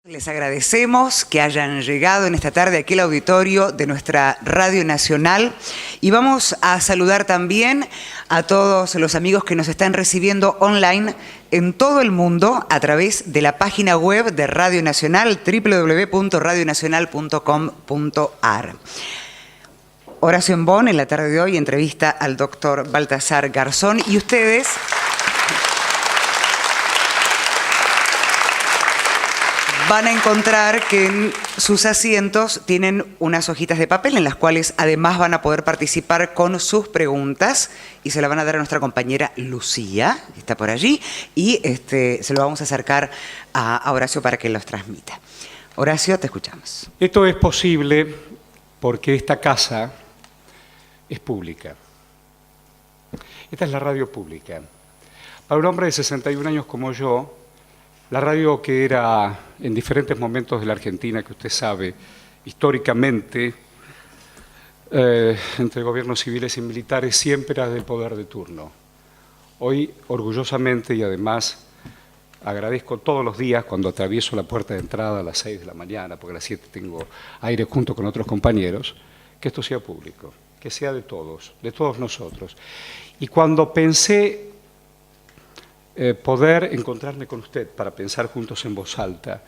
Les agradecemos que hayan llegado en esta tarde aquí al auditorio de nuestra Radio Nacional y vamos a saludar también a todos los amigos que nos están recibiendo online en todo el mundo a través de la página web de Radio Nacional, www.radionacional.com.ar. Horacio Embón, en la tarde de hoy, entrevista al doctor Baltasar Garzón y ustedes van a encontrar que en sus asientos tienen unas hojitas de papel en las cuales además van a poder participar con sus preguntas y se la van a dar a nuestra compañera Lucía, que está por allí, y se lo vamos a acercar a Horacio para que los transmita. Horacio, te escuchamos. Esto es posible porque esta casa es pública. Esta es la radio pública. Para un hombre de 61 años como yo, la radio que era en diferentes momentos de la Argentina, que usted sabe, históricamente, entre gobiernos civiles y militares, siempre era del poder de turno. Hoy, orgullosamente, y además agradezco todos los días cuando atravieso la puerta de entrada a las 6 de la mañana, porque a las 7 tengo aire junto con otros compañeros, que esto sea público, que sea de todos nosotros. Y cuando pensé poder encontrarme con usted para pensar juntos en voz alta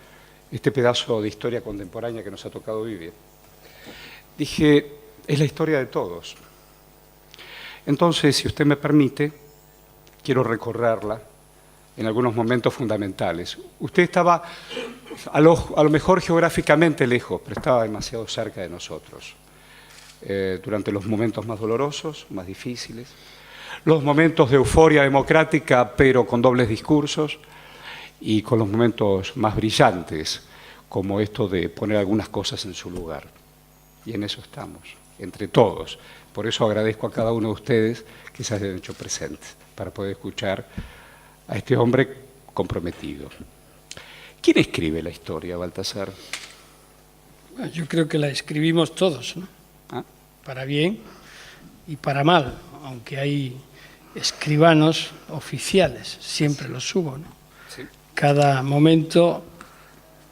este pedazo de historia contemporánea que nos ha tocado vivir, dije, es la historia de todos. Entonces, si usted me permite, quiero recorrerla en algunos momentos fundamentales. Usted estaba a lo mejor geográficamente lejos, pero estaba demasiado cerca de nosotros. Durante los momentos más dolorosos, más difíciles, los momentos de euforia democrática, pero con dobles discursos, y con los momentos más brillantes, como esto de poner algunas cosas en su lugar. Y en eso estamos, entre todos. Por eso agradezco a cada uno de ustedes que se hayan hecho presentes, para poder escuchar a este hombre comprometido. ¿Quién escribe la historia, Baltasar? Yo creo que la escribimos todos, ¿no? ¿Ah? Para bien y para mal, aunque hay escribanos oficiales, siempre los hubo, ¿no? Sí. Cada momento,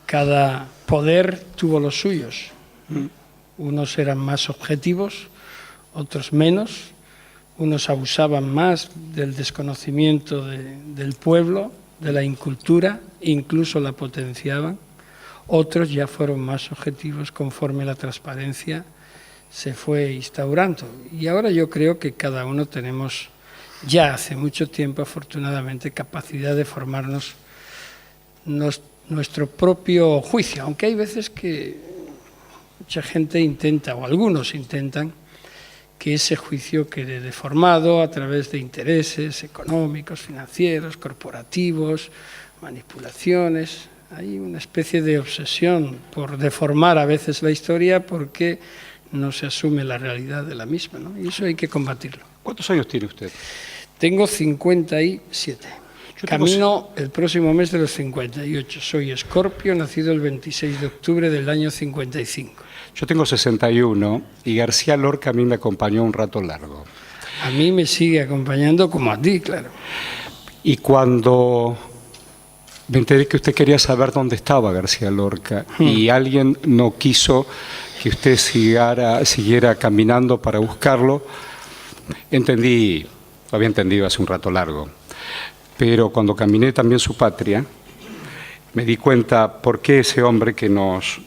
cada poder tuvo los suyos. Unos eran más objetivos, otros menos. Unos abusaban más del desconocimiento del pueblo, de la incultura, incluso la potenciaban. Otros ya fueron más objetivos conforme la transparencia se fue instaurando. Y ahora yo creo que cada uno tenemos, ya hace mucho tiempo, afortunadamente, capacidad de formarnos nuestro propio juicio, aunque hay veces que mucha gente intenta, o algunos intentan, que ese juicio quede deformado a través de intereses económicos, financieros, corporativos, manipulaciones. Hay una especie de obsesión por deformar a veces la historia porque no se asume la realidad de la misma, ¿no? Y eso hay que combatirlo. ¿Cuántos años tiene usted? Tengo 57. Camino el próximo mes de los 58. Soy Escorpio, nacido el 26 de octubre del año 55. Yo tengo 61 y García Lorca a mí me acompañó un rato largo. A mí me sigue acompañando como a ti, claro. Y cuando me enteré que usted quería saber dónde estaba García Lorca y alguien no quiso que usted siguiera caminando para buscarlo, lo había entendido hace un rato largo. Pero cuando caminé también su patria, me di cuenta por qué ese hombre que nos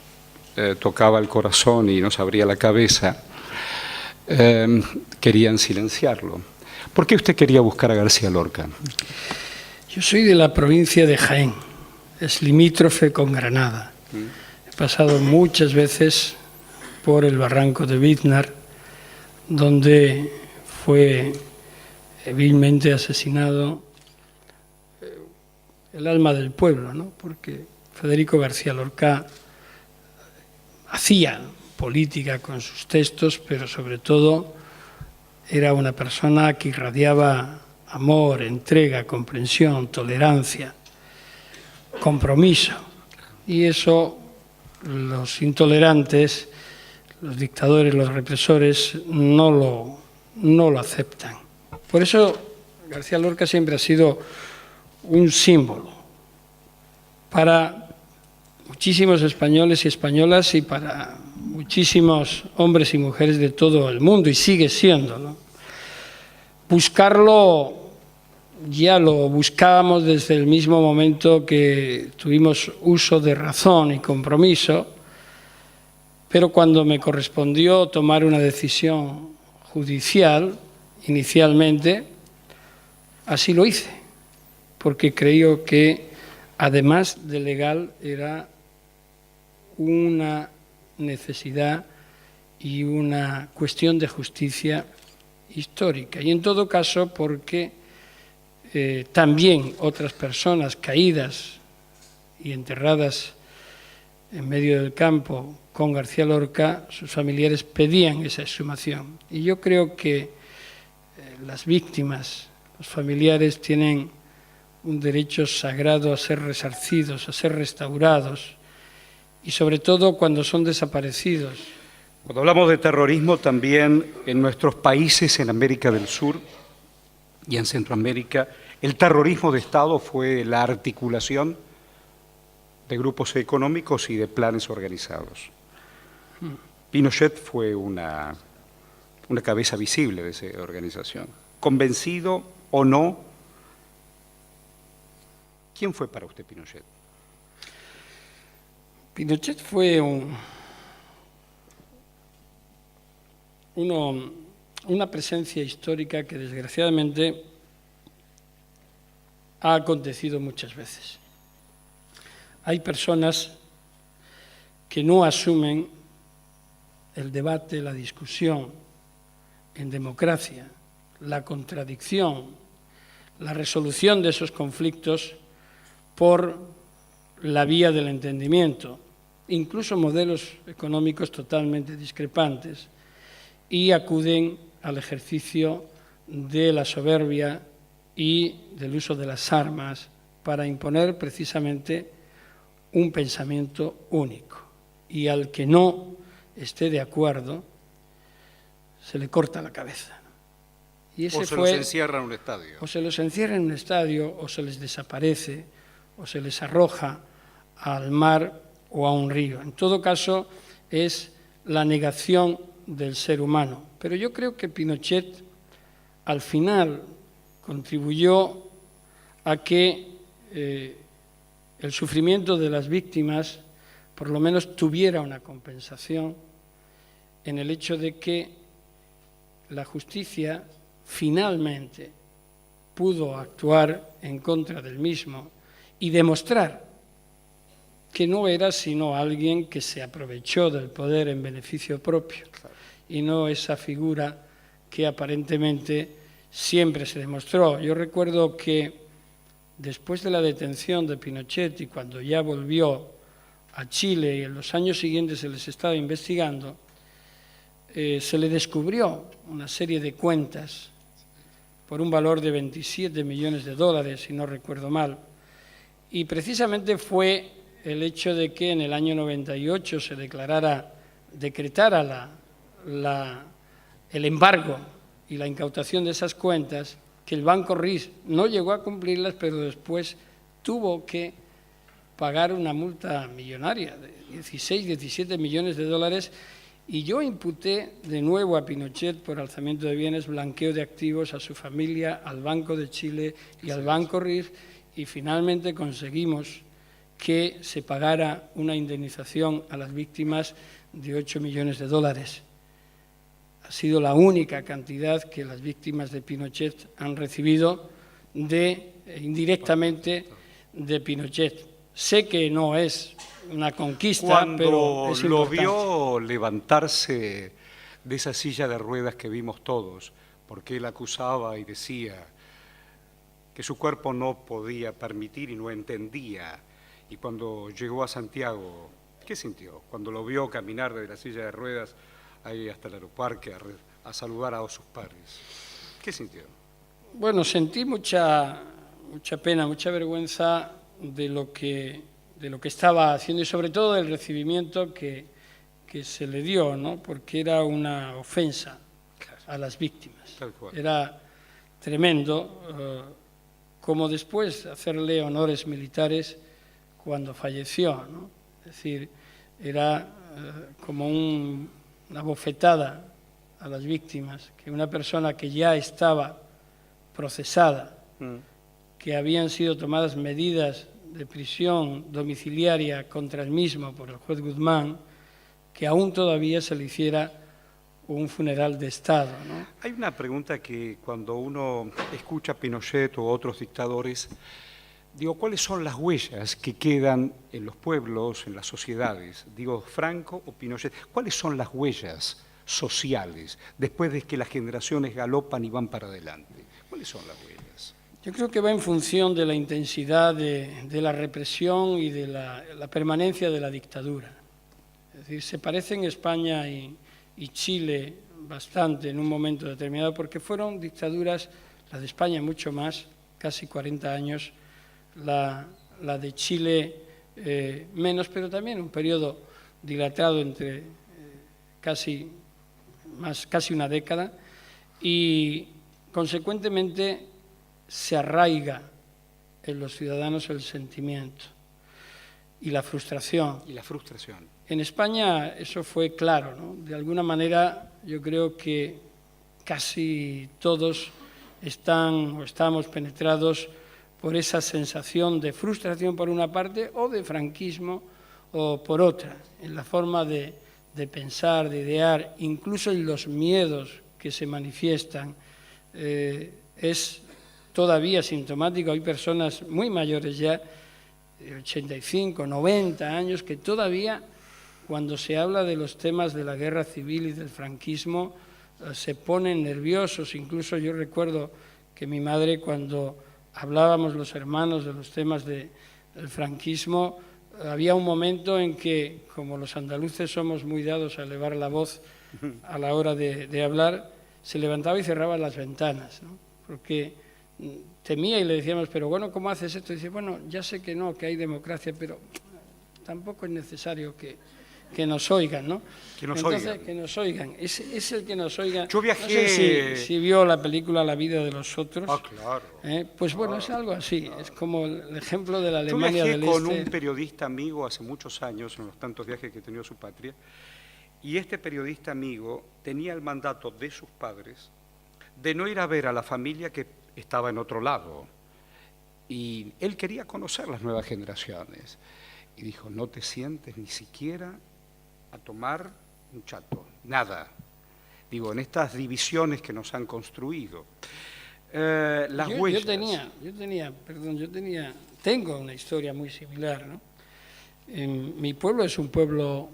tocaba el corazón y nos abría la cabeza, querían silenciarlo. ¿Por qué usted quería buscar a García Lorca? Yo soy de la provincia de Jaén, es limítrofe con Granada. He pasado muchas veces por el barranco de Biznar, donde fue vilmente asesinado el alma del pueblo, ¿no? Porque Federico García Lorca hacía política con sus textos, pero sobre todo era una persona que irradiaba amor, entrega, comprensión, tolerancia, compromiso. Y eso los intolerantes, los dictadores, los represores no lo aceptan. Por eso García Lorca siempre ha sido un símbolo para muchísimos españoles y españolas y para muchísimos hombres y mujeres de todo el mundo, y sigue siendo, ¿no? Buscarlo ya lo buscábamos desde el mismo momento que tuvimos uso de razón y compromiso, pero cuando me correspondió tomar una decisión judicial, inicialmente, así lo hice, porque creo que, además de legal, era una necesidad y una cuestión de justicia histórica. Y en todo caso, porque también otras personas caídas y enterradas en medio del campo con García Lorca, sus familiares pedían esa exhumación. Y yo creo que las víctimas, los familiares, tienen un derecho sagrado a ser resarcidos, a ser restaurados, y sobre todo cuando son desaparecidos. Cuando hablamos de terrorismo, también en nuestros países, en América del Sur y en Centroamérica, el terrorismo de Estado fue la articulación de grupos económicos y de planes organizados. Pinochet fue una cabeza visible de esa organización. Convencido o no, ¿quién fue para usted Pinochet? Pinochet fue una presencia histórica que desgraciadamente ha acontecido muchas veces. Hay personas que no asumen el debate, la discusión en democracia, la contradicción, la resolución de esos conflictos por la vía del entendimiento, incluso modelos económicos totalmente discrepantes, y acuden al ejercicio de la soberbia y del uso de las armas para imponer precisamente un pensamiento único. Y al que no esté de acuerdo, se le corta la cabeza. Y ese o se los encierra en un estadio. O se los encierra en un estadio, o se les desaparece, o se les arroja al mar o a un río. En todo caso, es la negación del ser humano. Pero yo creo que Pinochet, al final, contribuyó a que el sufrimiento de las víctimas por lo menos tuviera una compensación en el hecho de que la justicia finalmente pudo actuar en contra del mismo y demostrar que no era sino alguien que se aprovechó del poder en beneficio propio, y no esa figura que aparentemente siempre se demostró. Yo recuerdo que después de la detención de Pinochet y cuando ya volvió a Chile y en los años siguientes se les estaba investigando, se le descubrió una serie de cuentas por un valor de 27 millones de dólares, si no recuerdo mal, y precisamente fue el hecho de que en el año 98 se decretara el embargo y la incautación de esas cuentas, que el Banco RIS no llegó a cumplirlas, pero después tuvo que pagar una multa millonaria de 16, 17 millones de dólares, y yo imputé de nuevo a Pinochet por alzamiento de bienes, blanqueo de activos a su familia, al Banco de Chile y al Banco RIF, y finalmente conseguimos que se pagara una indemnización a las víctimas de 8 millones de dólares. Ha sido la única cantidad que las víctimas de Pinochet han recibido indirectamente de Pinochet. Sé que no es una conquista, pero es importante. Cuando lo vio levantarse de esa silla de ruedas que vimos todos, porque él acusaba y decía que su cuerpo no podía permitir y no entendía, y cuando llegó a Santiago, ¿qué sintió? Cuando lo vio caminar desde la silla de ruedas ahí hasta el aeroparque a saludar a sus padres, ¿qué sintió? Bueno, sentí mucha pena, mucha vergüenza de lo que estaba haciendo y sobre todo del recibimiento que se le dio, ¿no? Porque era una ofensa a las víctimas. Tal cual. Era tremendo, como después hacerle honores militares cuando falleció, ¿no? Es decir, era como una bofetada a las víctimas, que una persona que ya estaba procesada, que habían sido tomadas medidas de prisión domiciliaria contra el mismo por el juez Guzmán, que aún todavía se le hiciera un funeral de Estado, ¿no? Hay una pregunta que cuando uno escucha a Pinochet o otros dictadores, digo, ¿cuáles son las huellas que quedan en los pueblos, en las sociedades? Digo, Franco o Pinochet, ¿cuáles son las huellas sociales después de que las generaciones galopan y van para adelante? ¿Cuáles son las huellas? Yo creo que va en función de la intensidad de la represión y de la permanencia de la dictadura. Es decir, se parecen España y Chile bastante en un momento determinado, porque fueron dictaduras, la de España mucho más, casi 40 años, la de Chile menos, pero también un periodo dilatado entre casi una década, y consecuentemente se arraiga en los ciudadanos el sentimiento y la frustración. Y la frustración. En España eso fue claro, ¿no? De alguna manera yo creo que casi todos estamos penetrados por esa sensación de frustración por una parte o de franquismo o por otra, en la forma de pensar, de idear, incluso en los miedos que se manifiestan. Es todavía sintomático, hay personas muy mayores ya, de 85, 90 años, que todavía cuando se habla de los temas de la guerra civil y del franquismo se ponen nerviosos. Incluso yo recuerdo que mi madre, cuando hablábamos los hermanos de los temas del franquismo, había un momento en que, como los andaluces somos muy dados a elevar la voz a la hora de hablar, se levantaba y cerraba las ventanas, ¿no? Porque temía, y le decíamos, pero bueno, ¿cómo haces esto? Y dice, bueno, ya sé que no, que hay democracia, pero tampoco es necesario que nos oigan, ¿no? Que nos Entonces, oigan. que nos oigan. Es el que nos oigan. Yo viajé... No sé si vio la película La vida de los otros. Ah, claro. Pues bueno, es algo así. Es como el ejemplo de la Yo Alemania viajé del con Este. un periodista amigo hace muchos años, en los tantos viajes que he tenido a su patria, y este periodista amigo tenía el mandato de sus padres de no ir a ver a la familia que estaba en otro lado. Y él quería conocer las nuevas generaciones. Y dijo, no te sientes ni siquiera a tomar un chato, nada. Digo, en estas divisiones que nos han construido. Las huellas. Tengo una historia muy similar, ¿no? Mi pueblo es un pueblo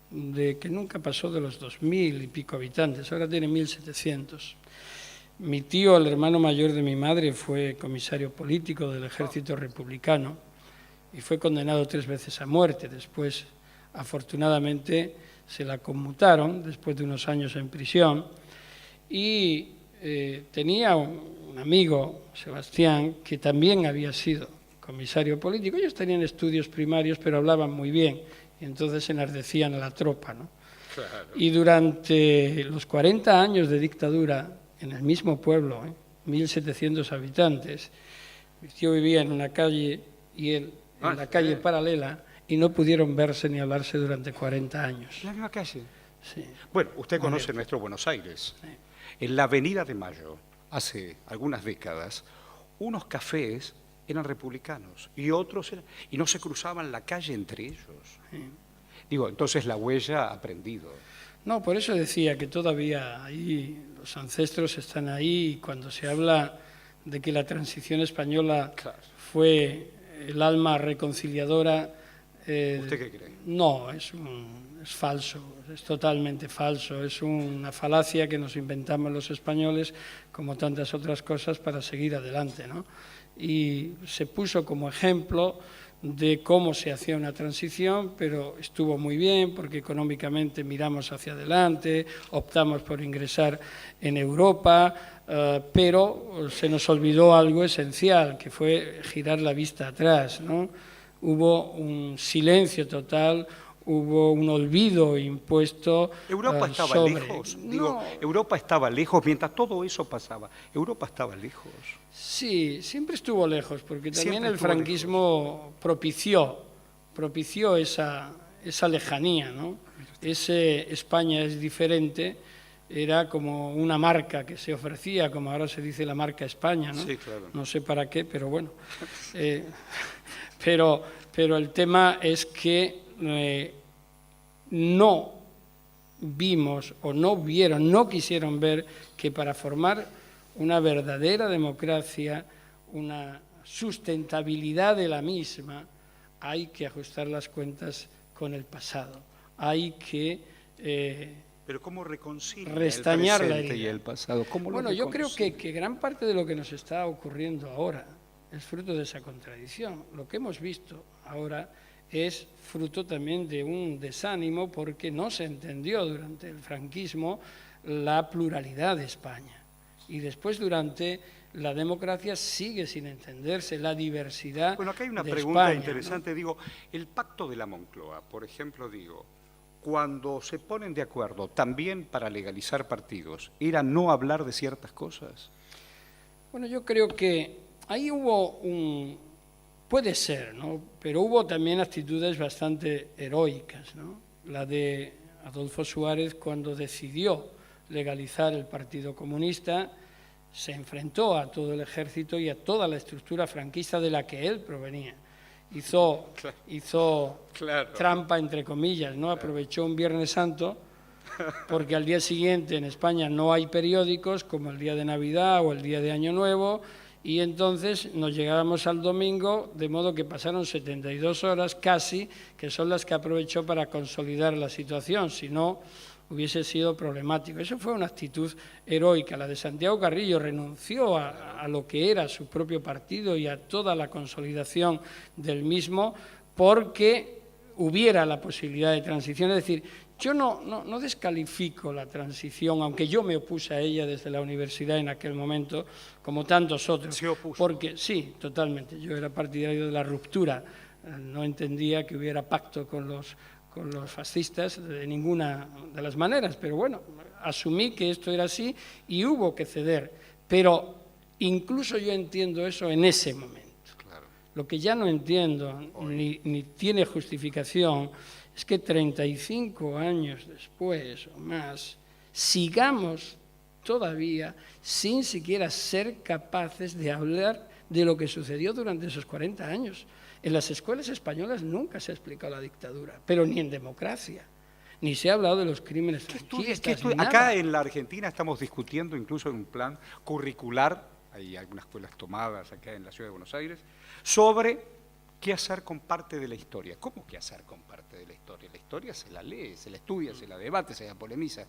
que nunca pasó de los 2000 y pico habitantes, ahora tiene 1700. Mi tío, el hermano mayor de mi madre, fue comisario político del ejército republicano y fue condenado 3 veces a muerte. Después, afortunadamente, se la conmutaron después de unos años en prisión, y tenía un amigo, Sebastián, que también había sido comisario político. Ellos tenían estudios primarios, pero hablaban muy bien, y entonces enardecían a la tropa, ¿no? Claro. Y durante los 40 años de dictadura, en el mismo pueblo, 1.700 habitantes, mi tío vivía en una calle y él en la calle paralela, y no pudieron verse ni hablarse durante 40 años. ¿En la misma calle? Sí. Bueno, usted conoce nuestro Buenos Aires. Sí. En la Avenida de Mayo, hace algunas décadas, unos cafés eran republicanos y otros eran, y no se cruzaban la calle entre ellos. Sí. Digo, entonces la huella ha aprendido. No, por eso decía que todavía ahí los ancestros están ahí, y cuando se habla de que la transición española fue el alma reconciliadora. ¿Usted qué cree? No, es falso, es totalmente falso. Es una falacia que nos inventamos los españoles, como tantas otras cosas, para seguir adelante, ¿no? Y se puso como ejemplo de cómo se hacía una transición, pero estuvo muy bien porque económicamente miramos hacia adelante, optamos por ingresar en Europa, pero se nos olvidó algo esencial, que fue girar la vista atrás, ¿no? Hubo un silencio total, hubo un olvido impuesto. ¿Europa estaba lejos? Digo, Europa estaba lejos mientras todo eso pasaba. ¿Europa estaba lejos? Sí, siempre estuvo lejos, porque también Siempre el franquismo propició propició esa lejanía, ¿no? Ese España es diferente era como una marca que se ofrecía, como ahora se dice la marca España, ¿no? Sí, claro. No sé para qué, pero bueno. Pero el tema es que no vimos o no vieron, no quisieron ver que para formar una verdadera democracia, una sustentabilidad de la misma, hay que ajustar las cuentas con el pasado. Hay que Pero ¿cómo reconcilia restañar el la presente y herida. el pasado? ¿Cómo Bueno, lo yo creo reconcilia? que gran parte de lo que nos está ocurriendo ahora es fruto de esa contradicción. Lo que hemos visto ahora es fruto también de un desánimo porque no se entendió durante el franquismo la pluralidad de España. Y después durante la democracia sigue sin entenderse la diversidad Bueno, acá hay una de pregunta España, interesante. Digo, el pacto de la Moncloa, por ejemplo, digo, cuando se ponen de acuerdo también para legalizar partidos, ¿era no hablar de ciertas cosas? Bueno, yo creo que ahí hubo puede ser, ¿no? Pero hubo también actitudes bastante heroicas, ¿no? La de Adolfo Suárez cuando decidió legalizar el Partido Comunista, se enfrentó a todo el ejército y a toda la estructura franquista de la que él provenía. Hizo Claro. trampa, entre comillas, ¿no? Aprovechó un Viernes Santo, porque al día siguiente en España no hay periódicos, como el día de Navidad o el día de Año Nuevo, y entonces nos llegábamos al domingo, de modo que pasaron 72 horas casi, que son las que aprovechó para consolidar la situación, si no hubiese sido problemático. Eso fue una actitud heroica. La de Santiago Carrillo renunció a lo que era su propio partido y a toda la consolidación del mismo porque hubiera la posibilidad de transición. Es decir, yo no descalifico la transición, aunque yo me opuse a ella desde la universidad en aquel momento, como tantos otros. Se opuso. Porque sí, totalmente. Yo era partidario de la ruptura. No entendía que hubiera pacto con los fascistas de ninguna de las maneras, pero bueno, asumí que esto era así y hubo que ceder. Pero incluso yo entiendo eso en ese momento. Claro. Lo que ya no entiendo, ni tiene justificación, es que 35 años después o más, sigamos todavía sin siquiera ser capaces de hablar de lo que sucedió durante esos 40 años. En las escuelas españolas nunca se ha explicado la dictadura, pero ni en democracia, ni se ha hablado de los crímenes franquistas. Ni Acá nada. en la Argentina estamos discutiendo incluso en un plan curricular, hay algunas escuelas tomadas acá en la ciudad de Buenos Aires, sobre qué hacer con parte de la historia. ¿Cómo qué hacer con parte de la historia? La historia se la lee, se la estudia, se la debate, se la polemiza.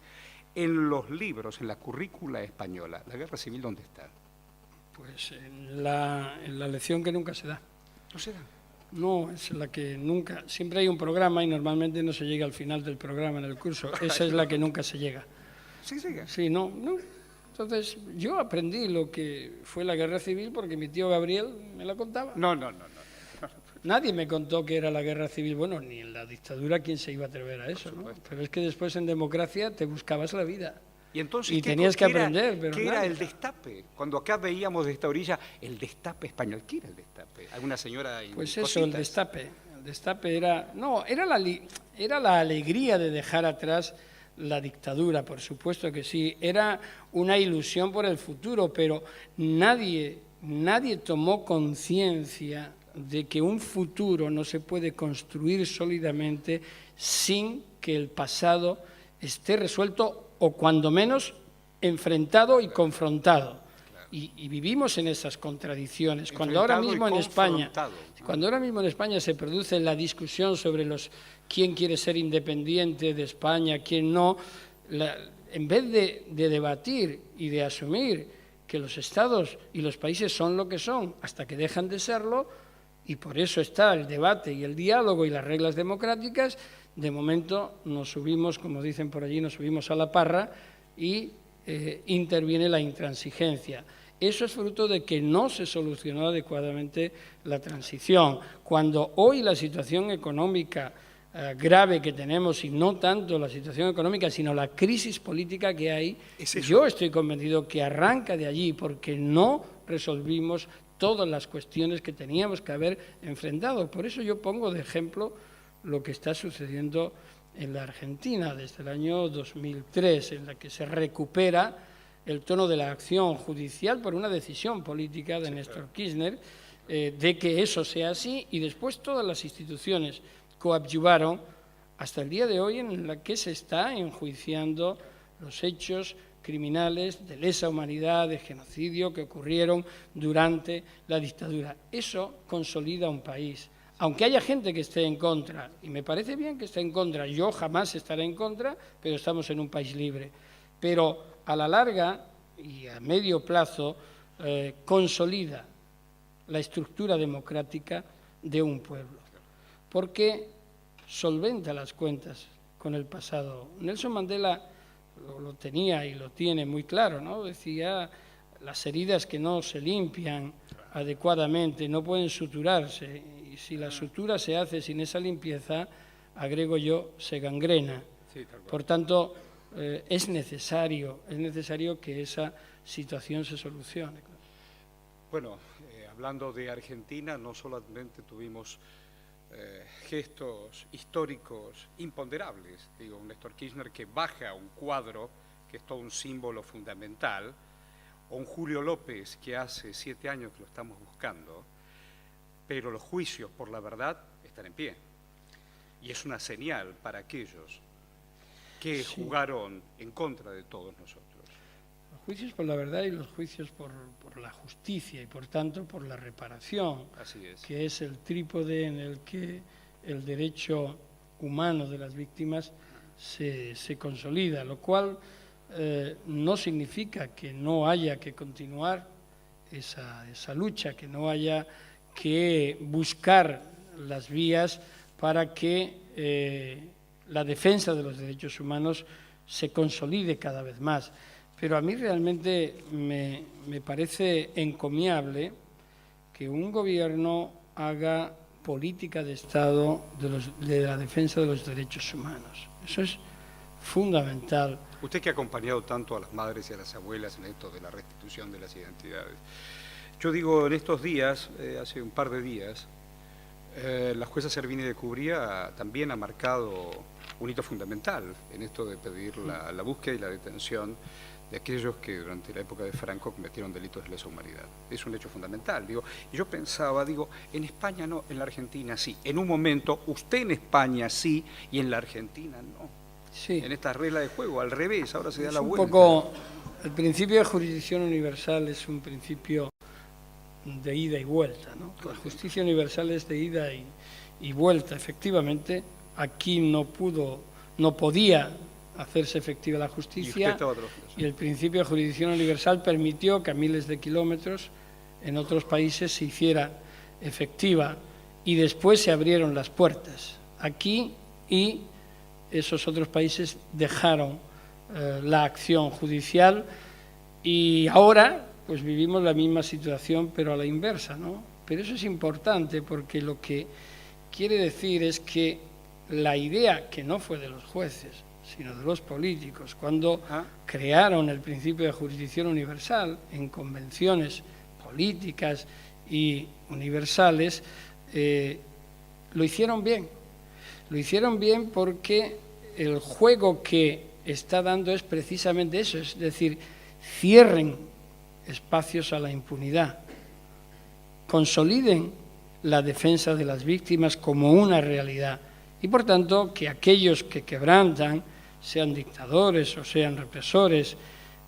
En los libros, en la currícula española, ¿la guerra civil dónde está? Pues en la lección que nunca se da. No se da. No, es la que nunca... Siempre hay un programa y normalmente no se llega al final del programa en el curso. Esa es la que nunca se llega. Sí, sigue. Sí, no. Entonces, yo aprendí lo que fue la guerra civil porque mi tío Gabriel me la contaba. No. Nadie me contó que era la guerra civil. Bueno, ni en la dictadura quién se iba a atrever a eso, ¿no? Pero es que después en democracia te buscabas la vida. Y entonces, Y tenías que aprender, pero ¿qué era nada. el destape? Cuando acá veíamos de esta orilla el destape español, ¿qué era el destape? ¿Alguna señora? Pues eso, el destape. El destape era... No, era la alegría de dejar atrás la dictadura, por supuesto que sí. Era una ilusión por el futuro, pero nadie tomó conciencia de que un futuro no se puede construir sólidamente sin que el pasado esté resuelto o cuando menos enfrentado y confrontado. Y vivimos en esas contradicciones. Cuando ahora mismo en España se produce la discusión sobre quién quiere ser independiente de España, quién no, en vez de debatir y de asumir que los estados y los países son lo que son hasta que dejan de serlo, y por eso está el debate y el diálogo y las reglas democráticas, de momento nos subimos, como dicen por allí, nos subimos a la parra y interviene la intransigencia. Eso es fruto de que no se solucionó adecuadamente la transición. Cuando hoy la situación económica grave que tenemos, y no tanto la situación económica, sino la crisis política que hay, yo estoy convencido que arranca de allí porque no resolvimos todas las cuestiones que teníamos que haber enfrentado. Por eso yo pongo de ejemplo lo que está sucediendo en la Argentina desde el año 2003, en la que se recupera el tono de la acción judicial por una decisión política de Néstor Kirchner, de que eso sea así, y después todas las instituciones coadyuvaron hasta el día de hoy en la que se está enjuiciando los hechos criminales de lesa humanidad, de genocidio que ocurrieron durante la dictadura. Eso consolida un país. Aunque haya gente que esté en contra, y me parece bien que esté en contra, yo jamás estaré en contra, pero estamos en un país libre. Pero a la larga y a medio plazo consolida la estructura democrática de un pueblo, porque solventa las cuentas con el pasado. Nelson Mandela lo tenía y lo tiene muy claro, ¿no? Decía, las heridas que no se limpian adecuadamente no pueden suturarse, y si la sutura se hace sin esa limpieza, agrego yo, se gangrena. Sí, tal cual. Por tanto, es necesario que esa situación se solucione. Bueno, hablando de Argentina, no solamente tuvimos gestos históricos imponderables, digo, un Néstor Kirchner que baja un cuadro que es todo un símbolo fundamental, o un Julio López que hace 7 años que lo estamos buscando, pero los juicios por la verdad están en pie. Y es una señal para aquellos que jugaron en contra de todos nosotros. Los juicios por la verdad y los juicios por la justicia y por tanto por la reparación, Así es. que es el trípode en el que el derecho humano de las víctimas se consolida, lo cual no significa que no haya que continuar esa lucha, que no haya que buscar las vías para que la defensa de los derechos humanos se consolide cada vez más. Pero a mí realmente me parece encomiable que un gobierno haga política de Estado de la defensa de los derechos humanos. Eso es fundamental. Usted que ha acompañado tanto a las madres y a las abuelas en esto de la restitución de las identidades. Yo digo, en estos días, hace un par de días, la jueza Servini de Cubría también ha marcado un hito fundamental en esto de pedir la búsqueda y la detención de aquellos que durante la época de Franco cometieron delitos de lesa humanidad. Es un hecho fundamental. Digo, y yo pensaba, en España no, en la Argentina sí. En un momento, usted en España sí y en la Argentina no. Sí. En esta regla de juego, al revés, ahora se da la un vuelta. Poco, el principio de jurisdicción universal es un principio de ida y vuelta, ¿no? La justicia universal es de ida y vuelta. Efectivamente, aquí no podía hacerse efectiva la justicia, y el principio de jurisdicción universal permitió que a miles de kilómetros en otros países se hiciera efectiva, y después se abrieron las puertas aquí, y esos otros países dejaron la acción judicial, y ahora pues vivimos la misma situación pero a la inversa, ¿no? Pero eso es importante, porque lo que quiere decir es que la idea, que no fue de los jueces sino de los políticos, cuando crearon el principio de jurisdicción universal en convenciones políticas y universales, lo hicieron bien. Lo hicieron bien porque el juego que está dando es precisamente eso, es decir, cierren espacios a la impunidad, consoliden la defensa de las víctimas como una realidad, y por tanto que aquellos que quebrantan, sean dictadores o sean represores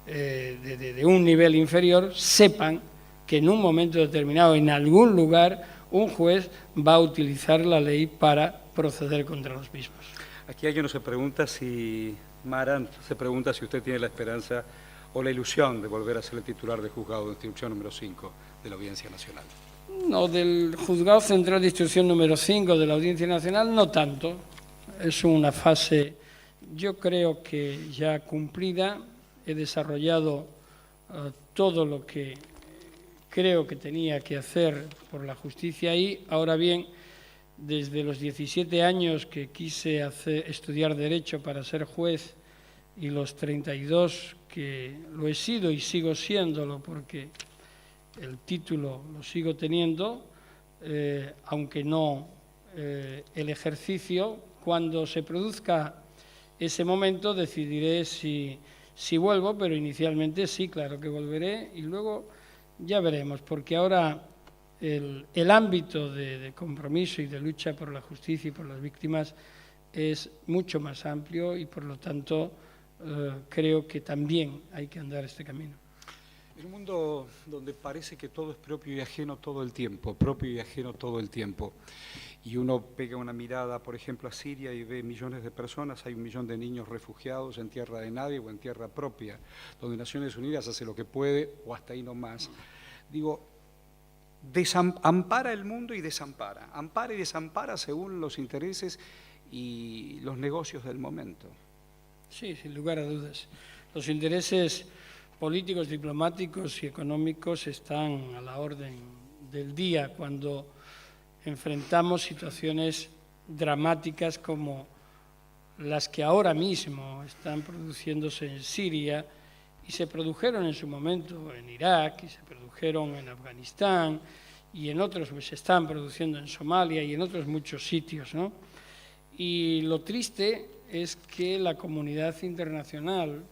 de un nivel inferior, sepan que en un momento determinado, en algún lugar, un juez va a utilizar la ley para proceder contra los mismos. Aquí alguien se pregunta si, Mara, se pregunta si usted tiene la esperanza o la ilusión de volver a ser el titular del juzgado de instrucción número 5 de la Audiencia Nacional. No, del juzgado central de instrucción número 5 de la Audiencia Nacional no tanto. Es una fase, yo creo que ya cumplida. He desarrollado todo lo que creo que tenía que hacer por la justicia ahí. Ahora bien, desde los 17 años que quise estudiar Derecho para ser juez, y los 32 que lo he sido y sigo siéndolo, porque el título lo sigo teniendo, aunque no el ejercicio. Cuando se produzca ese momento decidiré si vuelvo, pero inicialmente sí, claro que volveré, y luego ya veremos, porque ahora el ámbito de compromiso y de lucha por la justicia y por las víctimas es mucho más amplio y, por lo tanto, creo que también hay que andar este camino. En un mundo donde parece que todo es propio y ajeno todo el tiempo, propio y ajeno todo el tiempo, y uno pega una mirada, por ejemplo, a Siria y ve millones de personas, hay 1 millón de niños refugiados en tierra de nadie o en tierra propia, donde Naciones Unidas hace lo que puede o hasta ahí no más. Digo, ampara el mundo y desampara, ampara y desampara según los intereses y los negocios del momento. Sí, sin lugar a dudas. Los intereses políticos, diplomáticos y económicos están a la orden del día cuando enfrentamos situaciones dramáticas como las que ahora mismo están produciéndose en Siria y se produjeron en su momento en Irak y se produjeron en Afganistán y en otros, pues se están produciendo en Somalia y en otros muchos sitios, ¿no? Y lo triste es que la comunidad internacional,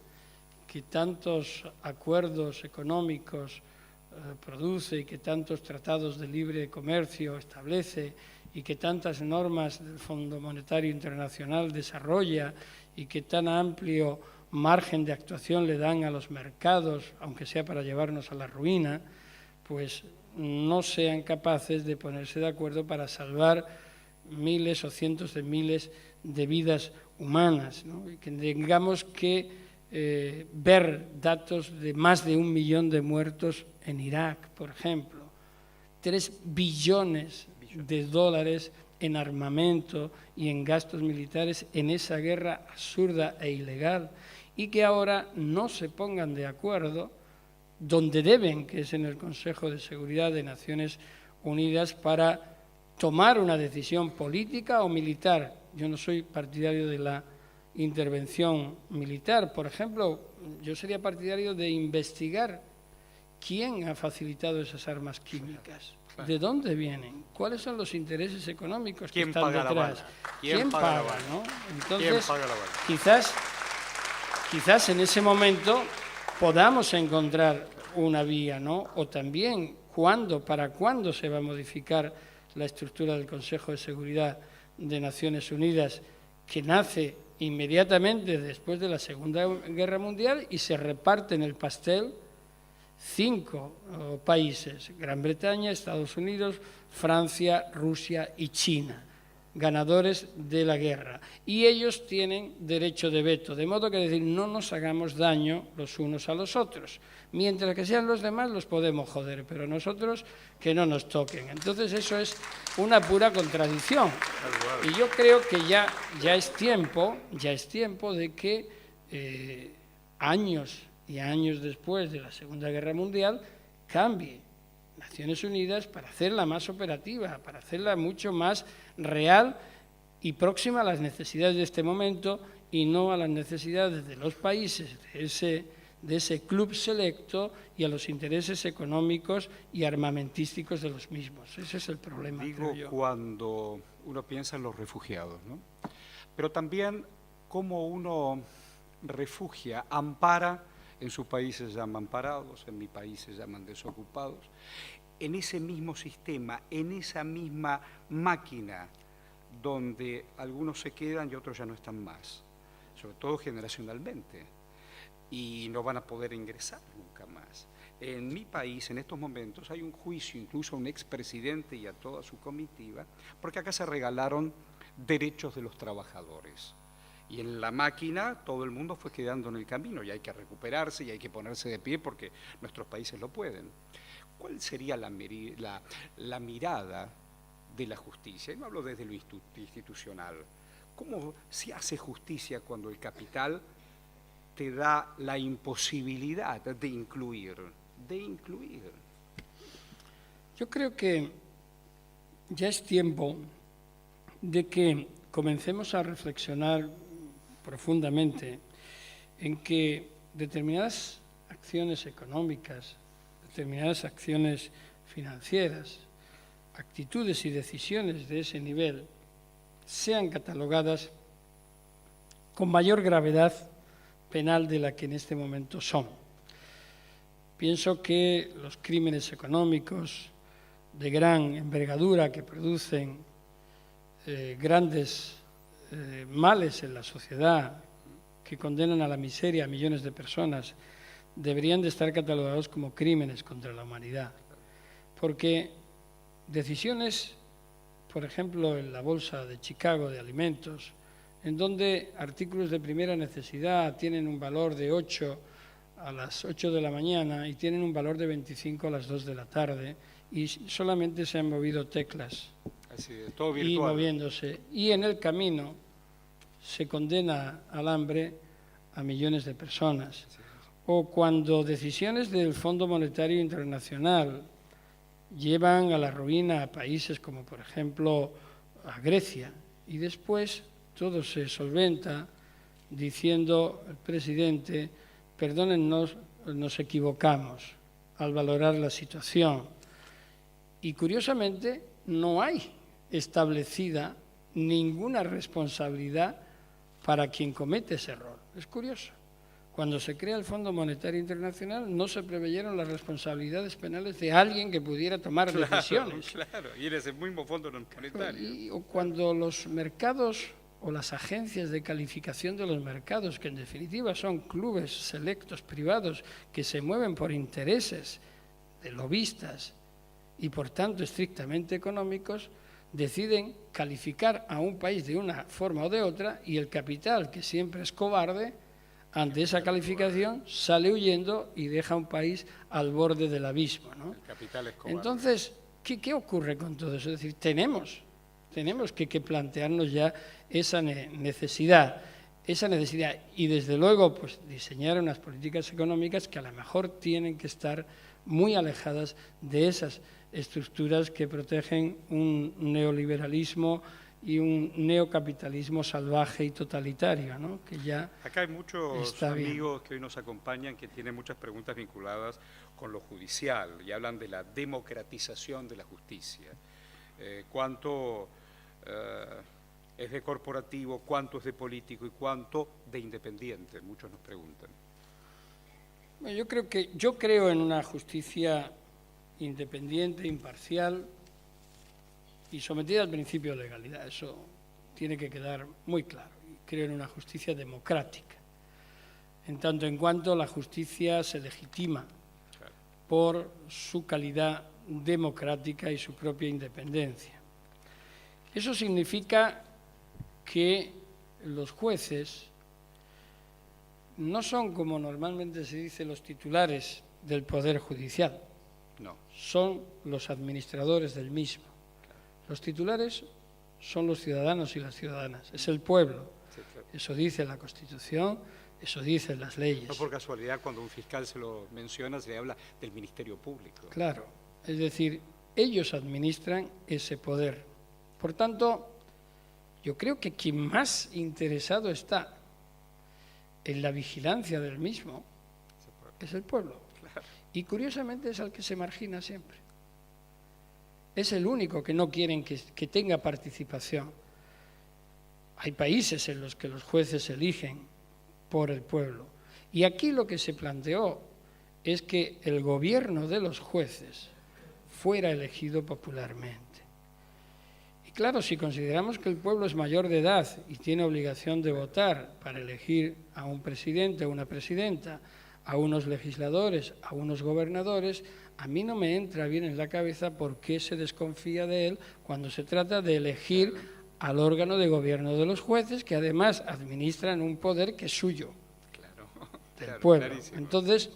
que tantos acuerdos económicos produce y que tantos tratados de libre comercio establece y que tantas normas del Fondo Monetario Internacional desarrolla y que tan amplio margen de actuación le dan a los mercados, aunque sea para llevarnos a la ruina, pues no sean capaces de ponerse de acuerdo para salvar miles o cientos de miles de vidas humanas, ¿no? Y que tengamos que ver datos de más de 1 millón de muertos en Irak, por ejemplo, 3 billones de dólares en armamento y en gastos militares en esa guerra absurda e ilegal, y que ahora no se pongan de acuerdo donde deben, que es en el Consejo de Seguridad de Naciones Unidas, para tomar una decisión política o militar. Yo no soy partidario de la intervención militar. Por ejemplo, yo sería partidario de investigar quién ha facilitado esas armas químicas, de dónde vienen, cuáles son los intereses económicos que están detrás, quién paga, ¿no? Entonces, quizás en ese momento podamos encontrar una vía, ¿no? O también para cuándo se va a modificar la estructura del Consejo de Seguridad de Naciones Unidas, que nace inmediatamente después de la Segunda Guerra Mundial y se reparte en el pastel 5 países: Gran Bretaña, Estados Unidos, Francia, Rusia y China, ganadores de la guerra. Y ellos tienen derecho de veto, de modo que decir, no nos hagamos daño los unos a los otros. Mientras que sean los demás los podemos joder, pero nosotros que no nos toquen. Entonces eso es una pura contradicción. Y yo creo que ya es tiempo de que años y años después de la Segunda Guerra Mundial cambie Naciones Unidas para hacerla más operativa, para hacerla mucho más real y próxima a las necesidades de este momento y no a las necesidades de los países de ese club selecto y a los intereses económicos y armamentísticos de los mismos. Ese es el problema. Digo, cuando uno piensa en los refugiados, ¿no? Pero también cómo uno refugia, ampara. En sus países se llaman parados, en mi país se llaman desocupados. En ese mismo sistema, en esa misma máquina donde algunos se quedan y otros ya no están más, sobre todo generacionalmente, y no van a poder ingresar nunca más. En mi país, en estos momentos, hay un juicio incluso a un expresidente y a toda su comitiva, porque acá se regalaron derechos de los trabajadores. Y en la máquina todo el mundo fue quedando en el camino y hay que recuperarse y hay que ponerse de pie porque nuestros países lo pueden. ¿Cuál sería la mirada de la justicia? Y no hablo desde lo institucional. ¿Cómo se hace justicia cuando el capital te da la imposibilidad de incluir? Yo creo que ya es tiempo de que comencemos a reflexionar profundamente en que determinadas acciones económicas, determinadas acciones financieras, actitudes y decisiones de ese nivel sean catalogadas con mayor gravedad penal de la que en este momento son. Pienso que los crímenes económicos de gran envergadura que producen grandes males en la sociedad, que condenan a la miseria a millones de personas, deberían de estar catalogados como crímenes contra la humanidad. Porque decisiones, por ejemplo, en la Bolsa de Chicago de alimentos, en donde artículos de primera necesidad tienen un valor de 8 a las 8 de la mañana y tienen un valor de 25 a las 2 de la tarde y solamente se han movido teclas. Así es, todo Y virtual. moviéndose. Y en el camino se condena al hambre a millones de personas. O cuando decisiones del Fondo Monetario Internacional llevan a la ruina a países como, por ejemplo, a Grecia, y después todo se solventa diciendo el presidente: perdónennos, nos equivocamos al valorar la situación. Y curiosamente no hay establecida ninguna responsabilidad para quien comete ese error. Es curioso. Cuando se crea el Fondo Monetario Internacional no se preveyeron las responsabilidades penales de alguien que pudiera tomar decisiones. Claro, y en ese mismo Fondo Monetario. O cuando los mercados o las agencias de calificación de los mercados, que en definitiva son clubes selectos privados que se mueven por intereses de lobistas y por tanto estrictamente económicos, deciden calificar a un país de una forma o de otra, y el capital, que siempre es cobarde, ante esa calificación sale huyendo y deja un país al borde del abismo, ¿no? El capital es cobarde. Entonces, ¿qué ocurre con todo eso? Es decir, tenemos que plantearnos ya esa necesidad, y desde luego pues diseñar unas políticas económicas que a lo mejor tienen que estar muy alejadas de esas estructuras que protegen un neoliberalismo y un neocapitalismo salvaje y totalitario, ¿no? Que ya acá hay muchos está bien. amigos que hoy nos acompañan que tienen muchas preguntas vinculadas con lo judicial y hablan de la democratización de la justicia. ¿Cuánto es de corporativo, cuánto es de político y cuánto de independiente? Muchos nos preguntan. Bueno, yo creo en una justicia independiente, imparcial y sometida al principio de legalidad. Eso tiene que quedar muy claro. Creo en una justicia democrática, en tanto en cuanto la justicia se legitima por su calidad democrática y su propia independencia. Eso significa que los jueces no son, como normalmente se dice, los titulares del Poder Judicial. No. Son los administradores del mismo. Los titulares son los ciudadanos y las ciudadanas, es el pueblo. Sí, claro. Eso dice la Constitución, eso dicen las leyes. No por casualidad, cuando un fiscal se lo menciona, se le habla del Ministerio Público. Claro, es decir, ellos administran ese poder. Por tanto, yo creo que quien más interesado está en la vigilancia del mismo es el pueblo. Claro. Y curiosamente es al que se margina siempre. Es el único que no quieren que tenga participación. Hay países en los que los jueces eligen por el pueblo. Y aquí lo que se planteó es que el gobierno de los jueces fuera elegido popularmente. Y claro, si consideramos que el pueblo es mayor de edad y tiene obligación de votar para elegir a un presidente o una presidenta, a unos legisladores, a unos gobernadores, a mí no me entra bien en la cabeza por qué se desconfía de él cuando se trata de elegir al órgano de gobierno de los jueces, que además administran un poder que es suyo, Claro. del Claro, pueblo. clarísimo. Entonces,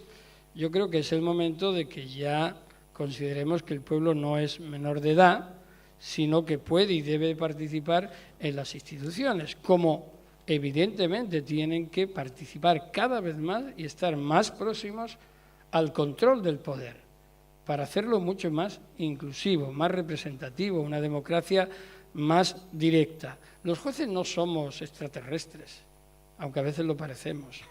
yo creo que es el momento de que ya consideremos que el pueblo no es menor de edad, sino que puede y debe participar en las instituciones, como evidentemente tienen que participar cada vez más y estar más próximos al control del poder, para hacerlo mucho más inclusivo, más representativo, una democracia más directa. Los jueces no somos extraterrestres, aunque a veces lo parecemos,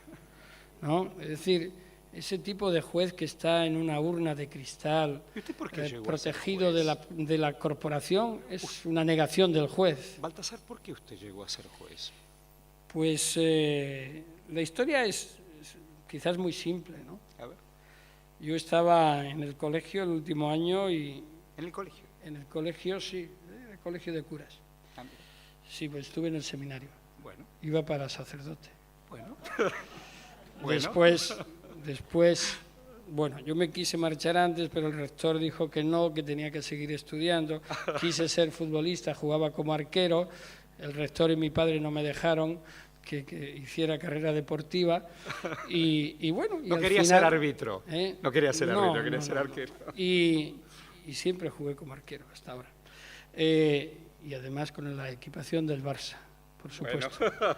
¿no? Es decir, ese tipo de juez que está en una urna de cristal, ¿Y usted por qué llegó a ser protegido juez? de la corporación, es una negación del juez. Baltasar, ¿por qué usted llegó a ser juez? Pues la historia es quizás muy simple, ¿no? A ver, Yo estaba en el colegio el último año y en el colegio. en el colegio, sí, en el colegio de curas. Ah, mira. Sí, pues estuve en el seminario. Bueno, Iba para sacerdote. bueno. Bueno. Después, bueno, yo me quise marchar antes, pero el rector dijo que no, que tenía que seguir estudiando. Quise ser futbolista, jugaba como arquero. El rector y mi padre no me dejaron que hiciera carrera deportiva. Y bueno, y No al quería final, ser árbitro. ¿eh? No quería ser No, árbitro, quería no, ser no, arquero. Y siempre jugué como arquero hasta ahora. Y además con la equipación del Barça, por supuesto. Bueno.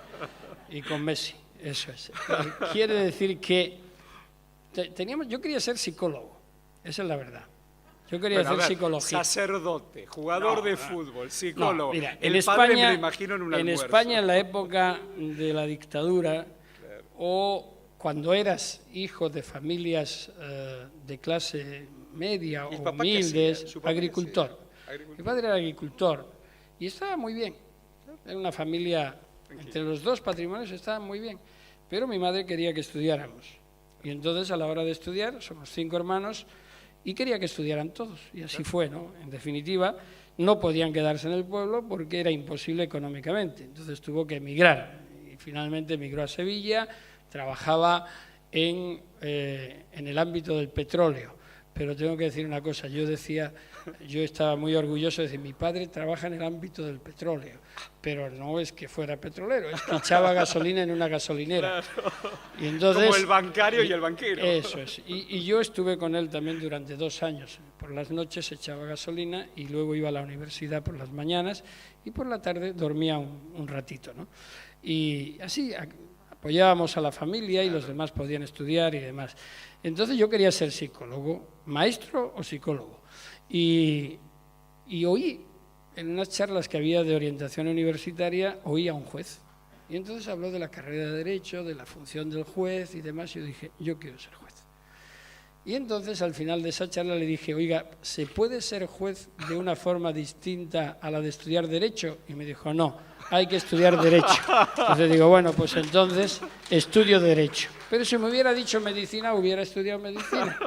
Y con Messi, eso es. Quiere decir que yo quería ser psicólogo, esa es la verdad. Yo quería Bueno, a hacer ver, psicología. sacerdote, jugador de fútbol, psicólogo. No, mira, el padre me lo imagino en un almuerzo. España, en la época de la dictadura, o cuando eras hijo de familias de clase media ¿Y o papá qué humildes, hacía? ¿Su papá qué agricultor. hacía? Agricultor. Mi padre era agricultor y estaba muy bien. Era una familia, entre los dos patrimonios estaban muy bien. Pero mi madre quería que estudiáramos. Y entonces, a la hora de estudiar, somos 5 hermanos, y quería que estudiaran todos. Y así fue, ¿no? En definitiva, no podían quedarse en el pueblo porque era imposible económicamente. Entonces tuvo que emigrar. Y finalmente emigró a Sevilla, trabajaba en el ámbito del petróleo. Pero tengo que decir una cosa, yo estaba muy orgulloso de decir, mi padre trabaja en el ámbito del petróleo, pero no es que fuera petrolero, es que echaba gasolina en una gasolinera. Claro. Y entonces, como el bancario y el banquero. Eso es. Y yo estuve con él también durante 2 años. Por las noches echaba gasolina y luego iba a la universidad por las mañanas y por la tarde dormía un ratito, ¿no? Y así apoyábamos a la familia y los demás podían estudiar y demás. Entonces yo quería ser psicólogo, maestro o psicólogo. Y oí, en unas charlas que había de orientación universitaria, oí a un juez. Y entonces habló de la carrera de Derecho, de la función del juez y demás, y yo dije, yo quiero ser juez. Y entonces al final de esa charla le dije, oiga, ¿se puede ser juez de una forma distinta a la de estudiar Derecho? Y me dijo, no, hay que estudiar Derecho. Entonces digo, bueno, pues entonces estudio Derecho. Pero si me hubiera dicho medicina, hubiera estudiado medicina.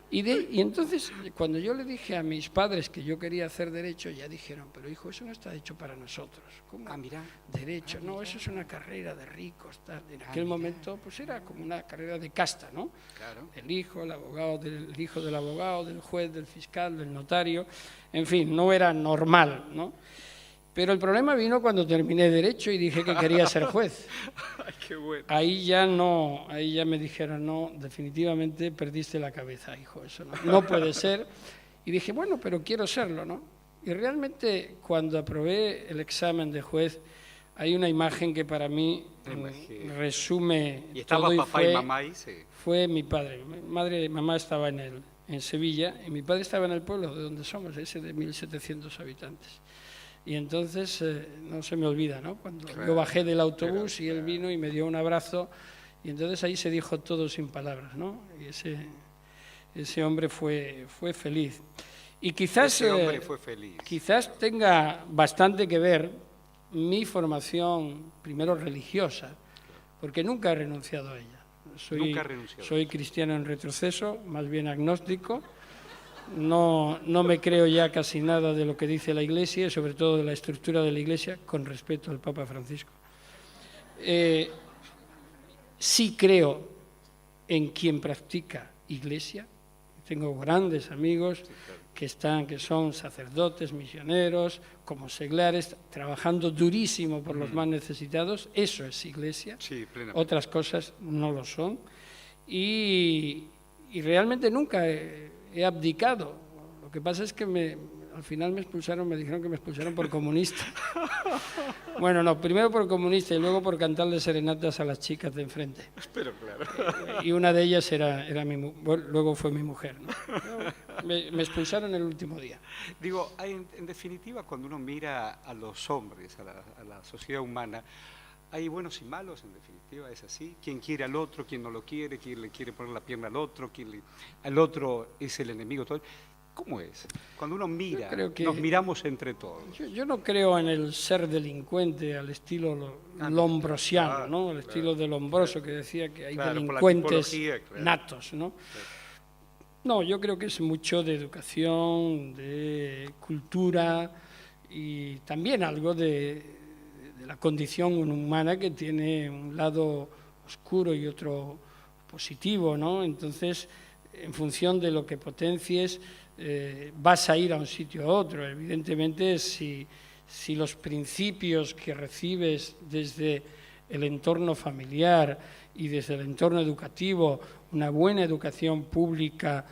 Y entonces, cuando yo le dije a mis padres que yo quería hacer Derecho, ya dijeron, pero hijo, eso no está hecho para nosotros. ¿Cómo? Ah, mira. Derecho, no, eso es una carrera de ricos. Tal. En aquel momento, pues era como una carrera de casta, ¿no? Claro. El hijo, el abogado, el hijo del abogado, del juez, del fiscal, del notario, en fin, no era normal, ¿no? Pero el problema vino cuando terminé Derecho y dije que quería ser juez. Ay, qué bueno. Ahí ya me dijeron, no, definitivamente perdiste la cabeza, hijo, eso no puede ser. Y dije, bueno, pero quiero serlo, ¿no? Y realmente cuando aprobé el examen de juez, hay una imagen que para mí resume ¿Y estaba todo papá y mamá ahí? Sí. Fue mi padre. Mamá estaba en Sevilla y mi padre estaba en el pueblo de donde somos, ese de 1.700 habitantes. Y entonces no se me olvida, ¿no? Cuando yo bajé del autobús y él vino y me dio un abrazo y entonces ahí se dijo todo sin palabras, ¿no? Y ese hombre fue feliz. Y quizás, Ese hombre fue feliz. Quizás tenga bastante que ver mi formación, primero religiosa, porque nunca he renunciado a ella. Nunca he renunciado. Soy cristiano en retroceso, más bien agnóstico. No me creo ya casi nada de lo que dice la Iglesia, sobre todo de la estructura de la Iglesia, con respeto al Papa Francisco. Sí creo en quien practica Iglesia. Tengo grandes amigos que son sacerdotes, misioneros, como seglares, trabajando durísimo por los más necesitados. Eso es Iglesia. Sí, plenamente. Otras cosas no lo son. Y realmente nunca he abdicado. Lo que pasa es que al final me dijeron que me expulsaron por comunista. Bueno, no, primero por comunista y luego por cantarle serenatas a las chicas de enfrente. Pero claro. Y una de ellas luego fue mi mujer, ¿no? Me expulsaron el último día. Digo, en definitiva, cuando uno mira a los hombres, a la sociedad humana, Hay buenos y malos, en definitiva, es así. Quien quiere al otro, quien no lo quiere, quien le quiere poner la pierna al otro, al otro es el enemigo. Todo. ¿Cómo es? Cuando uno mira, nos miramos entre todos. Yo no creo en el ser delincuente al estilo lombrosiano, ¿no? El estilo de Lombroso, que decía que hay delincuentes natos, ¿no? No, yo creo que es mucho de educación, de cultura y también algo de la condición humana, que tiene un lado oscuro y otro positivo, ¿no? Entonces, en función de lo que potencies, vas a ir a un sitio a otro. Evidentemente, si los principios que recibes desde el entorno familiar y desde el entorno educativo, una buena educación pública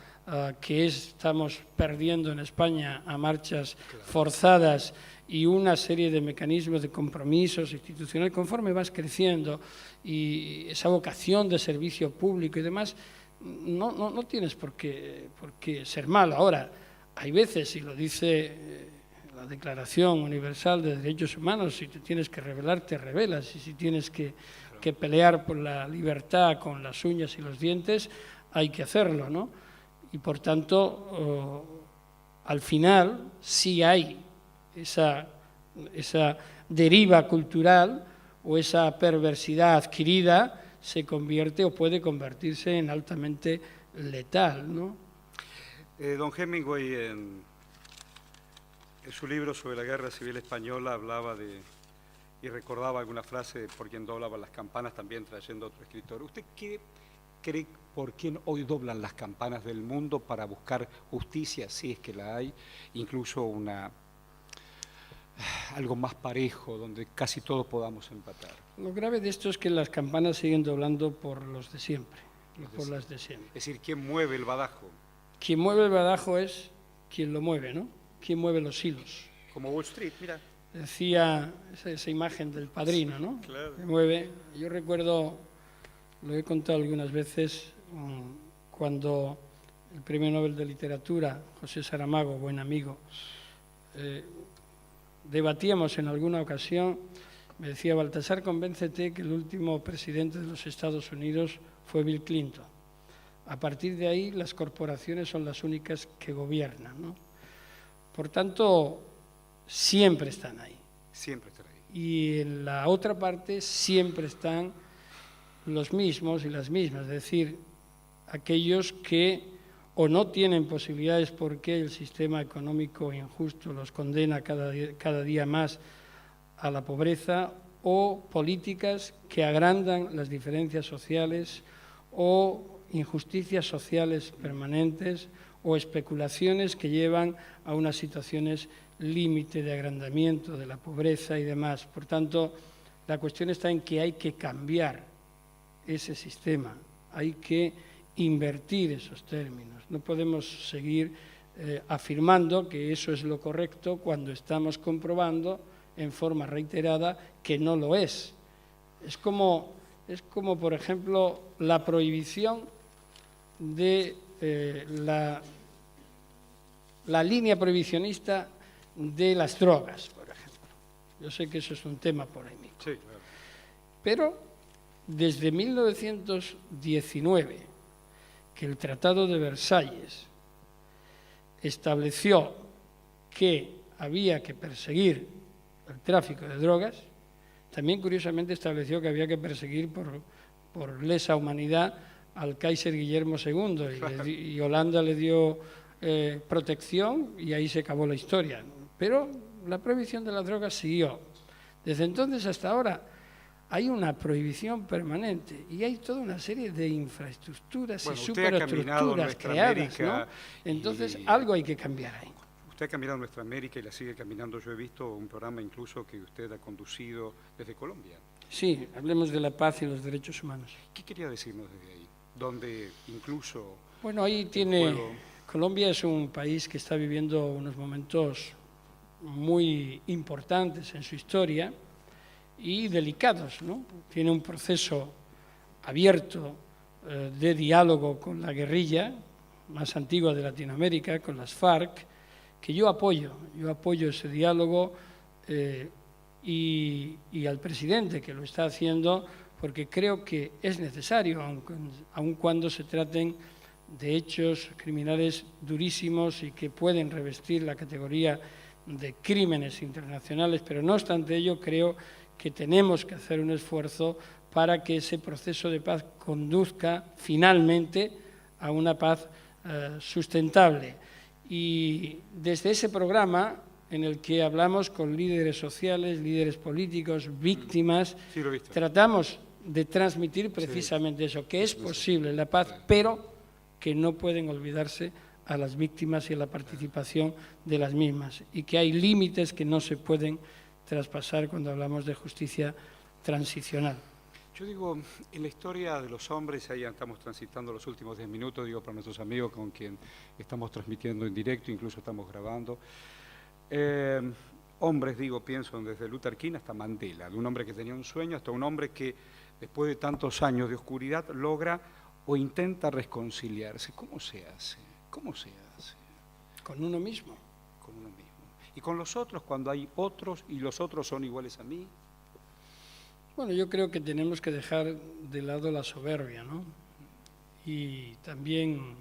que estamos perdiendo en España a marchas forzadas, y una serie de mecanismos de compromisos institucionales, conforme vas creciendo, y esa vocación de servicio público y demás, no tienes por qué ser malo. Ahora, hay veces, y lo dice la Declaración Universal de Derechos Humanos, si te tienes que rebelar, te rebelas, y si tienes que pelear por la libertad con las uñas y los dientes, hay que hacerlo, ¿no? Y por tanto, al final, sí hay esa deriva cultural o esa perversidad adquirida, se convierte o puede convertirse en altamente letal, ¿no? Don Hemingway, en su libro sobre la Guerra Civil Española, hablaba y recordaba alguna frase por quien doblaban las campanas, también trayendo otro escritor. ¿Usted qué cree por quién hoy doblan las campanas del mundo para buscar justicia, si es que la hay, incluso algo más parejo, donde casi todos podamos empatar? Lo grave de esto es que las campanas siguen doblando por los de siempre, por las de siempre. Es decir, ¿quién mueve el badajo? Quien mueve el badajo es quien lo mueve, ¿no? Quien mueve los hilos. Como Wall Street, mira. Decía esa imagen del Padrino, ¿no? Claro. Que mueve. Yo recuerdo, lo he contado algunas veces, cuando el Premio Nobel de Literatura, José Saramago, buen amigo, debatíamos en alguna ocasión, me decía: Baltasar, convéncete que el último presidente de los Estados Unidos fue Bill Clinton. A partir de ahí, las corporaciones son las únicas que gobiernan, ¿no? Por tanto, siempre están ahí. Siempre están ahí. Y en la otra parte siempre están los mismos y las mismas, es decir, aquellos que o no tienen posibilidades porque el sistema económico injusto los condena cada día más a la pobreza, o políticas que agrandan las diferencias sociales, o injusticias sociales permanentes, o especulaciones que llevan a unas situaciones límite de agrandamiento de la pobreza y demás. Por tanto, la cuestión está en que hay que cambiar ese sistema, hay que invertir esos términos. No podemos seguir afirmando que eso es lo correcto cuando estamos comprobando en forma reiterada que no lo es. Es como por ejemplo, la prohibición de la línea prohibicionista de las drogas, por ejemplo. Yo sé que eso es un tema polémico. Sí, claro. Pero desde 1919, que el Tratado de Versalles estableció que había que perseguir el tráfico de drogas, también curiosamente estableció que había que perseguir por lesa humanidad al Kaiser Guillermo II, y Holanda le dio protección, y ahí se acabó la historia. Pero la prohibición de las drogas siguió. Desde entonces hasta ahora hay una prohibición permanente y hay toda una serie de infraestructuras y superestructuras creadas, ¿no? Entonces algo hay que cambiar ahí. Usted ha caminado nuestra América y la sigue caminando. Yo he visto un programa incluso que usted ha conducido desde Colombia. Sí, hablemos de la paz y los derechos humanos. ¿Qué quería decirnos desde ahí? Donde incluso... Bueno, ahí Colombia es un país que está viviendo unos momentos muy importantes en su historia y delicados, ¿no? Tiene un proceso abierto de diálogo con la guerrilla más antigua de Latinoamérica, con las FARC, que yo apoyo ese diálogo y al presidente, que lo está haciendo, porque creo que es necesario, aun cuando se traten de hechos criminales durísimos y que pueden revestir la categoría de crímenes internacionales, pero no obstante ello creo que tenemos que hacer un esfuerzo para que ese proceso de paz conduzca finalmente a una paz sustentable. Y desde ese programa, en el que hablamos con líderes sociales, líderes políticos, víctimas, Sí, lo he visto. tratamos de transmitir precisamente eso, que es posible la paz, pero que no pueden olvidarse a las víctimas y a la participación de las mismas, y que hay límites que no se pueden traspasar cuando hablamos de justicia transicional. Yo digo, en la historia de los hombres, ahí estamos transitando los últimos 10 minutos, digo, para nuestros amigos con quien estamos transmitiendo en directo, incluso estamos grabando. Hombres, digo, pienso desde Luther King hasta Mandela, de un hombre que tenía un sueño hasta un hombre que después de tantos años de oscuridad logra o intenta reconciliarse. ¿Cómo se hace? ¿Cómo se hace? Con uno mismo. Con uno mismo. Y con los otros, cuando hay otros y los otros son iguales a mí. Bueno, yo creo que tenemos que dejar de lado la soberbia, ¿no? Y también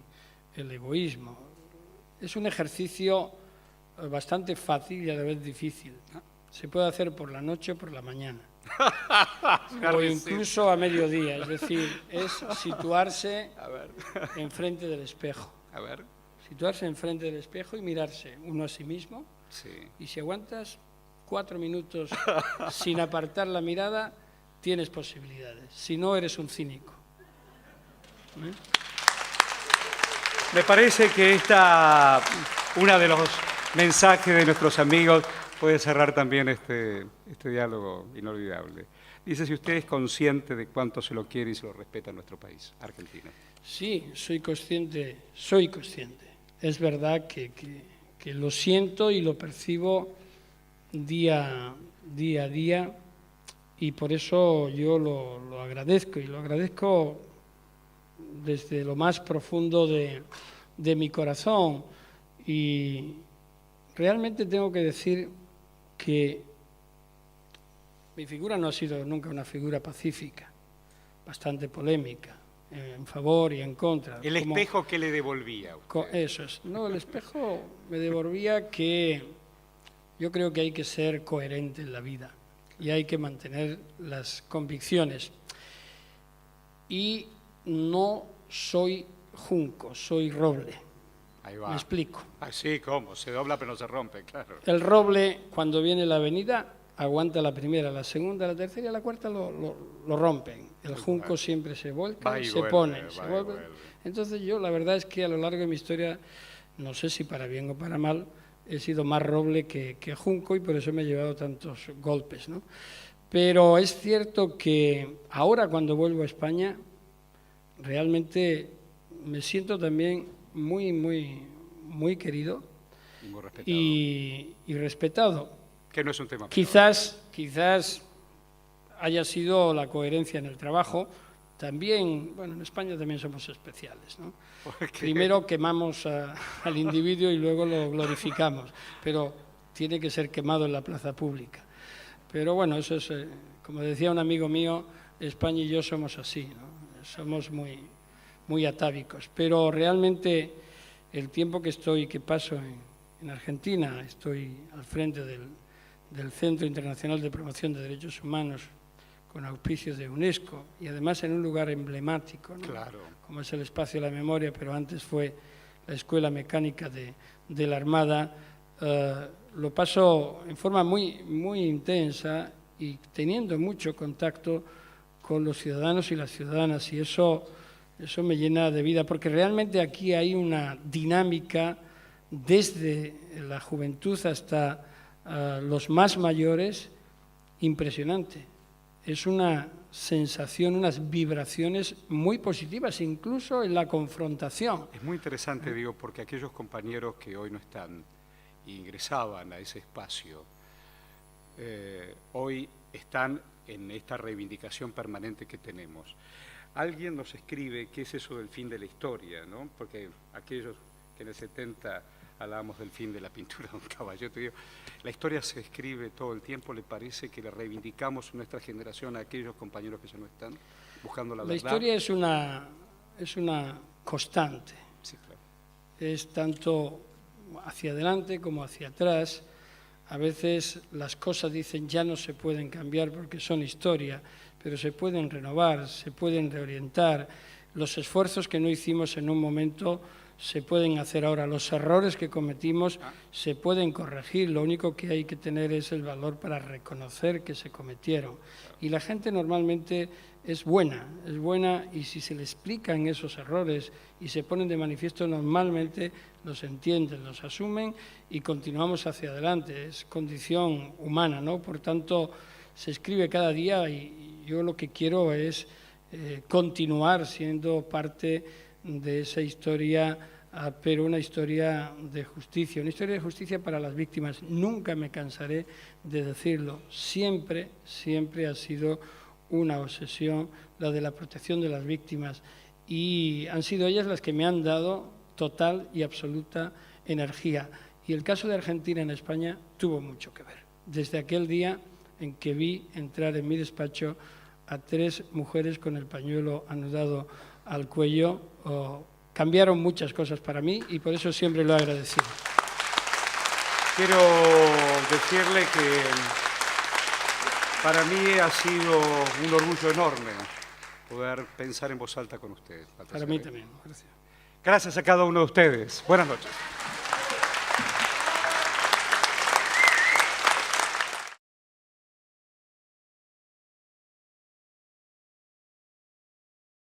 el egoísmo. Es un ejercicio bastante fácil y a la vez difícil. Se puede hacer por la noche o por la mañana. O incluso a mediodía. Es decir, es situarse enfrente del espejo. A ver. Situarse enfrente del espejo y mirarse uno a sí mismo. Sí. Y si aguantas 4 minutos sin apartar la mirada, tienes posibilidades. Si no, eres un cínico. Me parece que una de los mensajes de nuestros amigos puede cerrar también este diálogo inolvidable. Dice, si usted es consciente de cuánto se lo quiere y se lo respeta en nuestro país, Argentina. Sí, soy consciente. Es verdad que lo siento y lo percibo día a día, y por eso yo lo agradezco, y lo agradezco desde lo más profundo de mi corazón. Y realmente tengo que decir que mi figura no ha sido nunca una figura pacífica, bastante polémica, en favor y en contra. ¿El espejo qué le devolvía a usted? Eso es. No, el espejo me devolvía que yo creo que hay que ser coherente en la vida y hay que mantener las convicciones. Y no soy junco, soy roble. Ahí va. Me explico. Así como, se dobla pero no se rompe, claro. El roble, cuando viene la avenida, aguanta la primera, la segunda, la tercera y la cuarta lo rompen. El junco siempre se vuelca, se pone, se vuelve. Entonces yo, la verdad es que a lo largo de mi historia, no sé si para bien o para mal, he sido más roble que junco, y por eso me he llevado tantos golpes, ¿no? Pero es cierto que ahora, cuando vuelvo a España, realmente me siento también muy querido Y muy respetado. y respetado. Que no es un tema. Quizás haya sido la coherencia en el trabajo. También, bueno, en España también somos especiales, ¿no? Primero quemamos al individuo y luego lo glorificamos, pero tiene que ser quemado en la plaza pública. Pero bueno, eso es, como decía un amigo mío, España y yo somos así, ¿no? Somos muy atávicos. Pero realmente el tiempo que paso en Argentina, estoy al frente del Centro Internacional de Promoción de Derechos Humanos, con auspicios de UNESCO, y además en un lugar emblemático, ¿no? Claro. Como es el Espacio de la Memoria, pero antes fue la Escuela Mecánica de la Armada. Lo paso en forma muy intensa y teniendo mucho contacto con los ciudadanos y las ciudadanas, y eso me llena de vida, porque realmente aquí hay una dinámica desde la juventud hasta los más mayores impresionante. Es una sensación, unas vibraciones muy positivas, incluso en la confrontación. Es muy interesante, digo, porque aquellos compañeros que hoy no están e ingresaban a ese espacio, hoy están en esta reivindicación permanente que tenemos. Alguien nos escribe qué es eso del fin de la historia, ¿no? Porque aquellos que en el 70 hablábamos del fin de la pintura de un caballo. Te digo, la historia se escribe todo el tiempo. ¿Le parece que le reivindicamos en nuestra generación a aquellos compañeros que ya no están buscando la verdad? La historia es una constante. Sí, claro. Es tanto hacia adelante como hacia atrás. A veces las cosas dicen ya no se pueden cambiar porque son historia, pero se pueden renovar, se pueden reorientar. Los esfuerzos que no hicimos en un momento se pueden hacer ahora. Los errores que cometimos se pueden corregir. Lo único que hay que tener es el valor para reconocer que se cometieron. Y la gente normalmente es buena y si se le explican esos errores y se ponen de manifiesto, normalmente los entienden, los asumen y continuamos hacia adelante. Es condición humana, ¿no? Por tanto, se escribe cada día y yo lo que quiero es continuar siendo parte de esa historia, pero una historia de justicia para las víctimas. Nunca me cansaré de decirlo, siempre ha sido una obsesión la de la protección de las víctimas y han sido ellas las que me han dado total y absoluta energía. Y el caso de Argentina en España tuvo mucho que ver. Desde aquel día en que vi entrar en mi despacho a 3 mujeres con el pañuelo anudado al cuello, cambiaron muchas cosas para mí y por eso siempre lo he agradecido. Quiero decirle que para mí ha sido un orgullo enorme poder pensar en voz alta con ustedes. Para mí también. Gracias. Gracias a cada uno de ustedes. Buenas noches.